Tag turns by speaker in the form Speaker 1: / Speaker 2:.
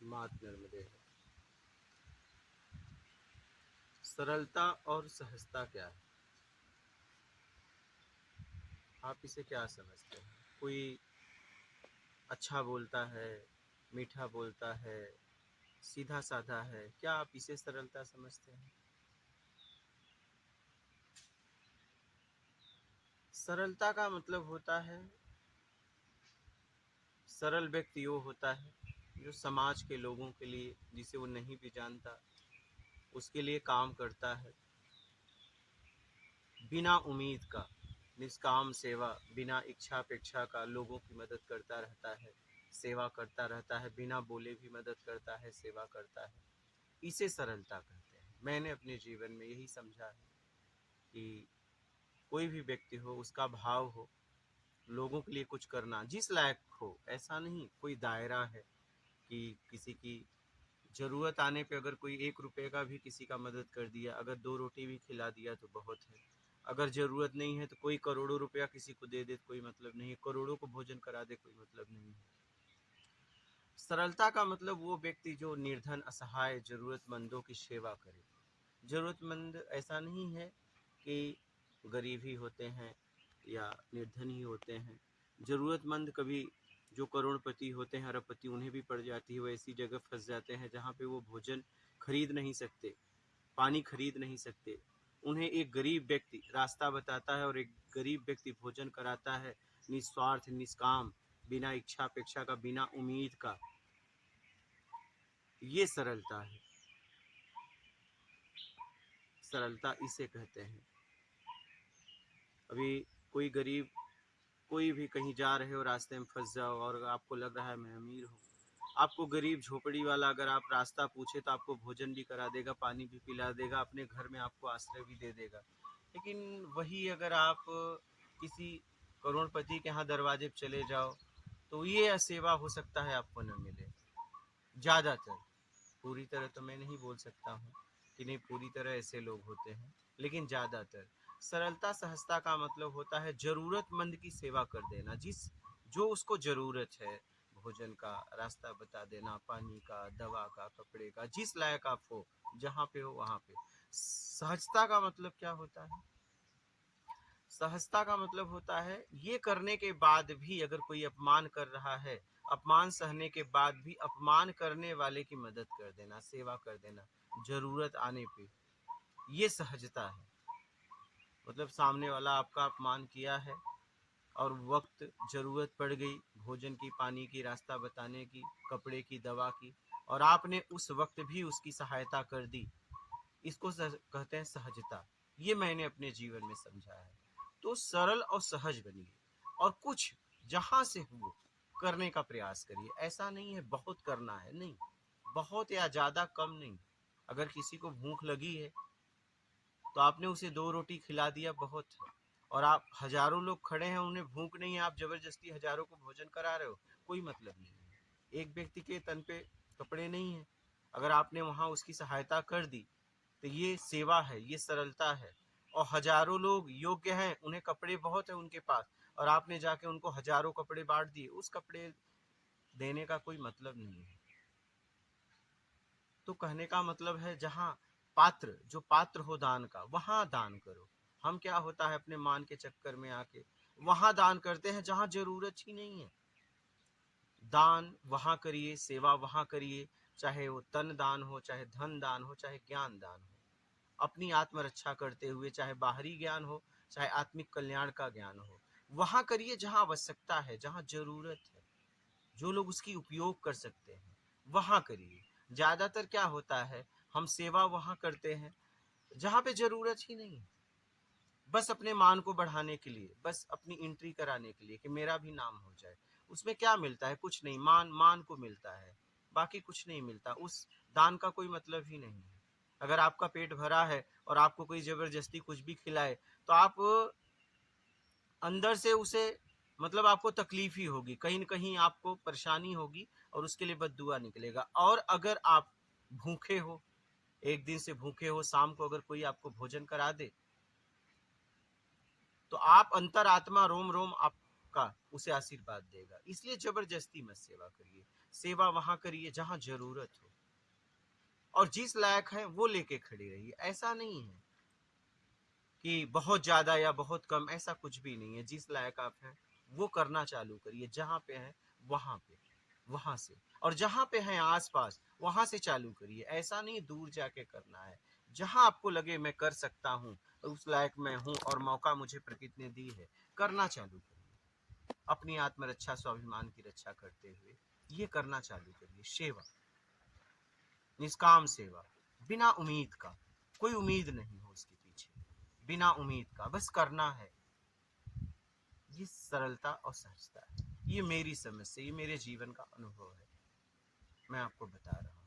Speaker 1: मात नर्मदे। सरलता और सहजता क्या है? आप इसे क्या समझते हैं? कोई अच्छा बोलता है, मीठा बोलता है, सीधा साधा है, क्या आप इसे सरलता समझते हैं? सरलता का मतलब होता है, सरल व्यक्ति वो होता है जो समाज के लोगों के लिए, जिसे वो नहीं भी जानता, उसके लिए काम करता है बिना उम्मीद का, निष्काम सेवा, बिना इच्छा अपेक्षा का लोगों की मदद करता रहता है, सेवा करता रहता है, बिना बोले भी मदद करता है, सेवा करता है। इसे सरलता कहते हैं। मैंने अपने जीवन में यही समझा है कि कोई भी व्यक्ति हो, उसका भाव हो लोगों के लिए कुछ करना, जिस लायक हो, ऐसा नहीं कोई दायरा है कि किसी की ज़रूरत आने पे अगर कोई 1 रुपए का भी किसी का मदद कर दिया, अगर 2 रोटी भी खिला दिया तो बहुत है। अगर ज़रूरत नहीं है तो कोई करोड़ों रुपया किसी को दे दे तो कोई मतलब नहीं है, करोड़ों को भोजन करा दे कोई मतलब नहीं है। सरलता का मतलब वो व्यक्ति जो निर्धन, असहाय, ज़रूरतमंदों की सेवा करे। ज़रूरतमंद ऐसा नहीं है कि गरीब ही होते हैं या निर्धन ही होते हैं। ज़रूरतमंद कभी जो करोड़पति होते हैं, अरबपति, उन्हें भी पड़ जाती है। वो ऐसी जगह फंस जाते हैं जहाँ पे वो भोजन खरीद नहीं सकते, पानी खरीद नहीं सकते। उन्हें एक गरीब व्यक्ति रास्ता बताता है और एक गरीब व्यक्ति भोजन कराता है, निस्वार्थ, निष्काम, बिना इच्छा अपेक्षा का, बिना उम्मीद का। ये सरलता है। सरलता इसे कहते हैं। अभी कोई गरीब, कोई भी कहीं जा रहे हो, रास्ते में फंस जाओ और आपको लग रहा है मैं अमीर हूँ, आपको गरीब झोपड़ी वाला अगर आप रास्ता पूछे तो आपको भोजन भी करा देगा, पानी भी पिला देगा, अपने घर में आपको आश्रय भी दे देगा। लेकिन वही अगर आप किसी करोड़पति के यहाँ दरवाजे पे चले जाओ तो ये सेवा हो सकता है आपको न मिले। ज़्यादातर, पूरी तरह तो मैं नहीं बोल सकता हूँ कि नहीं पूरी तरह ऐसे लोग होते हैं, लेकिन ज़्यादातर। सरलता सहजता का मतलब होता है ज़रूरतमंद की सेवा कर देना, जिस जो उसको ज़रूरत है, भोजन का, रास्ता बता देना, पानी का, दवा का, कपड़े का, जिस लायक आप हो, जहाँ पे हो वहाँ पे। सहजता का मतलब क्या होता है? सहजता का मतलब होता है ये करने के बाद भी अगर कोई अपमान कर रहा है, अपमान सहने के बाद भी अपमान करने वाले की मदद कर देना, सेवा कर देना, जरूरत आने पे, ये सहजता है। मतलब सामने वाला आपका अपमान किया है और वक्त जरूरत पड़ गई भोजन की, पानी की, रास्ता बताने की, कपड़े की, दवा की, और आपने उस वक्त भी उसकी सहायता कर दी, इसको कहते हैं सहजता। ये मैंने अपने जीवन में समझा है। तो सरल और सहज बनिए और कुछ जहां से हो करने का प्रयास करिए। ऐसा नहीं है बहुत करना है, नहीं, बहुत या ज्यादा कम नहीं। अगर किसी को भूख लगी है तो आपने उसे 2 रोटी खिला दिया, बहुत है। और आप हजारों लोग खड़े हैं, उन्हें भूख नहीं है, आप जबरदस्ती हजारों को भोजन करा रहे हो, कोई मतलब नहीं है। एक व्यक्ति के तन पे कपड़े नहीं है, अगर आपने वहां उसकी सहायता कर दी तो ये सेवा है, ये सरलता है। और हजारों लोग योग्य हैं, उन्हें कपड़े बहुत है उनके पास, और आपने जाके उनको हजारों कपड़े बांट दिए, उस कपड़े देने का कोई मतलब नहीं है। तो कहने का मतलब है जहाँ पात्र, जो पात्र हो दान का, वहां दान करो। हम क्या होता है अपने मान के चक्कर में आके वहां दान करते हैं जहां जरूरत ही नहीं है। दान वहां करिए, सेवा वहां करिए, चाहे वो तन दान हो, चाहे धन दान हो, चाहे ज्ञान दान हो, अपनी आत्मरक्षा करते हुए, चाहे बाहरी ज्ञान हो, चाहे आत्मिक कल्याण का ज्ञान हो, वहां करिए जहां आवश्यकता है, जहां जरूरत है, जो लोग उसकी उपयोग कर सकते हैं, वहां करिए। ज्यादातर क्या होता है, हम सेवा वहां करते हैं जहां पे जरूरत ही नहीं है, बस अपने मान को बढ़ाने के लिए, बस अपनी एंट्री कराने के लिए कि मेरा भी नाम हो जाए। उसमें क्या मिलता है? कुछ नहीं, मान मान को मिलता है, बाकी कुछ नहीं मिलता। उस दान का कोई मतलब ही नहीं है। अगर आपका पेट भरा है और आपको कोई जबरदस्ती कुछ भी खिलाए तो आप अंदर से उसे, मतलब आपको तकलीफ ही होगी, कहीं न कहीं आपको परेशानी होगी और उसके लिए बद्दुआ निकलेगा। और अगर आप भूखे हो, एक दिन से भूखे हो, शाम को अगर कोई आपको भोजन करा दे तो आप अंतरात्मा, रोम रोम आपका उसे आशीर्वाद देगा। इसलिए जबरदस्ती मत सेवा करिए। सेवा वहां करिए जहां जरूरत हो, और जिस लायक है वो लेके खड़े रहिए। ऐसा नहीं है कि बहुत ज्यादा या बहुत कम, ऐसा कुछ भी नहीं है। जिस लायक आप हैं वो करना चालू करिए, जहां पे है वहां पे, वहां से, और जहां पे हैं आसपास वहां से चालू करिए। ऐसा नहीं दूर जाके करना है। जहां आपको लगे मैं कर सकता हूँ, उस लायक मैं हूँ और मौका मुझे प्रकृति ने दी है, करना चालू करिए। अपनी आत्मरक्षा, स्वाभिमान की रक्षा करते हुए ये करना चालू करिए। सेवा, निष्काम सेवा, बिना उम्मीद का, कोई उम्मीद नहीं हो उसके पीछे, बिना उम्मीद का, बस करना है। ये सरलता और सहजता है। ये मेरी समझ से, ये मेरे जीवन का अनुभव है, मैं आपको बता रहा हूँ।